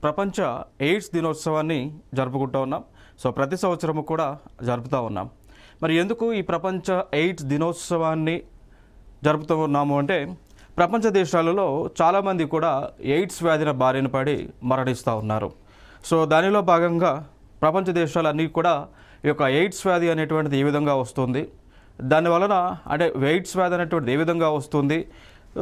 ప్రపంచ ఎయిడ్స్ దినోత్సవాన్ని జరుపుకుంటూ ఉన్నాం. సో ప్రతి సంవత్సరము కూడా జరుపుతూ ఉన్నాం. మరి ఎందుకు ఈ ప్రపంచ ఎయిడ్స్ దినోత్సవాన్ని జరుపుతూ ఉన్నాము అంటే, ప్రపంచ దేశాలలో చాలామంది కూడా ఎయిడ్స్ వ్యాధిన బారిన పడి మరణిస్తూ ఉన్నారు. సో దానిలో భాగంగా ప్రపంచ దేశాలన్నీ కూడా ఈ యొక్క ఎయిడ్స్ వ్యాధి అనేటువంటిది ఏ విధంగా వస్తుంది, దానివలన అంటే ఎయిడ్స్ వ్యాధి అనేటువంటిది ఏ విధంగా వస్తుంది,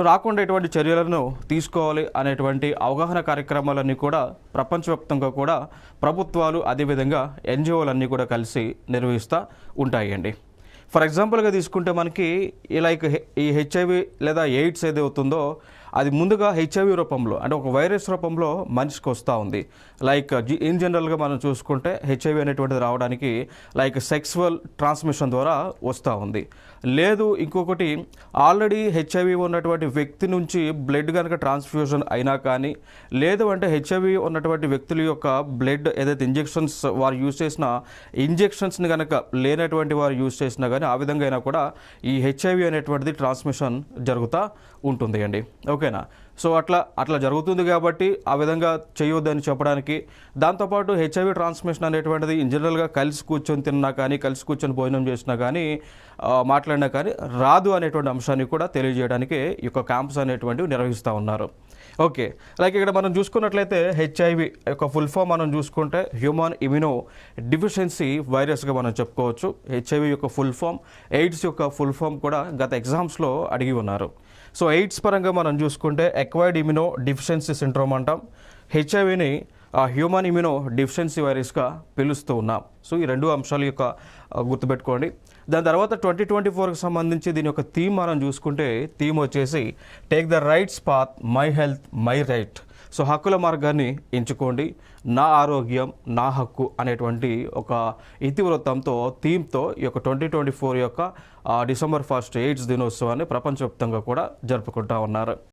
రాకుండా ఎటువంటి చర్యలను తీసుకోవాలి అనేటువంటి అవగాహన కార్యక్రమాలన్నీ కూడా ప్రపంచవ్యాప్తంగా కూడా ప్రభుత్వాలు అదేవిధంగా ఎన్జిఓలన్నీ కూడా కలిసి నిర్వహిస్తూ ఉంటాయండి. ఫర్ ఎగ్జాంపుల్గా తీసుకుంటే మనకి ఈ హెచ్ఐవి లేదా ఎయిడ్స్ ఏది అవుతుందో అది ముందుగా హెచ్ఐవి రూపంలో అంటే ఒక వైరస్ రూపంలో మనిషికి వస్తూ ఉంది. ఇన్ జనరల్గా మనం చూసుకుంటే హెచ్ఐవి అనేటువంటిది రావడానికి సెక్సువల్ ట్రాన్స్మిషన్ ద్వారా వస్తూ ఉంది. లేదు ఇంకొకటి ఆల్రెడీ హెచ్ఐవి ఉన్నటువంటి వ్యక్తి నుంచి బ్లడ్ కనుక ట్రాన్స్ఫ్యూజన్ అయినా కానీ, లేదు అంటే హెచ్ఐవి ఉన్నటువంటి వ్యక్తుల యొక్క బ్లడ్ ఏదైతే ఇంజెక్షన్స్ వారు యూజ్ చేసిన ఇంజెక్షన్స్ని కనుక లేనటువంటి వారు యూజ్ చేసినా కానీ ఆ విధంగా అయినా కూడా ఈ హెచ్ఐవి అనేటువంటిది ట్రాన్స్మిషన్ జరుగుతూ ఉంటుంది అండి. ఓకేనా? సో అట్లా జరుగుతుంది కాబట్టి ఆ విధంగా చేయొద్దని చెప్పడానికి, దాంతోపాటు హెచ్ఐవి ట్రాన్స్మిషన్ అనేటువంటిది ఇన్ జనరల్గా కలిసి కూర్చొని తిన్నా కానీ, కలిసి కూర్చొని భోజనం చేసినా కానీ, మాట్లాడినా కానీ రాదు అనేటువంటి అంశాన్ని కూడా తెలియజేయడానికి ఈ యొక్క క్యాంప్స్ అనేటువంటివి నిర్వహిస్తూ ఉన్నారు. ఓకే, ఇక్కడ మనం చూసుకున్నట్లయితే హెచ్ఐవి యొక్క ఫుల్ ఫామ్ మనం చూసుకుంటే హ్యూమన్ ఇమ్యూనో డిఫిషియన్సీ వైరస్గా మనం చెప్పుకోవచ్చు. హెచ్ఐవి యొక్క ఫుల్ ఫామ్, ఎయిడ్స్ యొక్క ఫుల్ ఫామ్ కూడా గత ఎగ్జామ్స్లో అడిగి ఉన్నారు. సో ఎయిడ్స్ పరంగా మనం చూసుకుంటే ఎక్వైర్డ్ ఇమ్యూనో డిఫిషియన్సీ సిండ్రోమ్ అంటాం. హెచ్ఐవిని హ్యూమన్ ఇమ్యూనో డిఫిషియన్సీ వైరస్గా పిలుస్తూ ఉన్నాం. సో ఈ రెండు అంశాల యొక్క గుర్తుపెట్టుకోండి. దాని తర్వాత 2024కి సంబంధించి దీని యొక్క థీమ్ మనం చూసుకుంటే థీమ్ వచ్చేసి take the rights path, my health my right. So హక్కుల మార్గాన్ని ఎంచుకోండి, నా ఆరోగ్యం నా హక్కు అనేటువంటి ఒక ఇతివృత్తంతో థీమ్తో ఈ యొక్క 2024 యొక్క డిసెంబర్ 1 ఎయిడ్స్ దినోత్సవాన్ని ప్రపంచవ్యాప్తంగా కూడా జరుపుకుంటూ ఉన్నారు.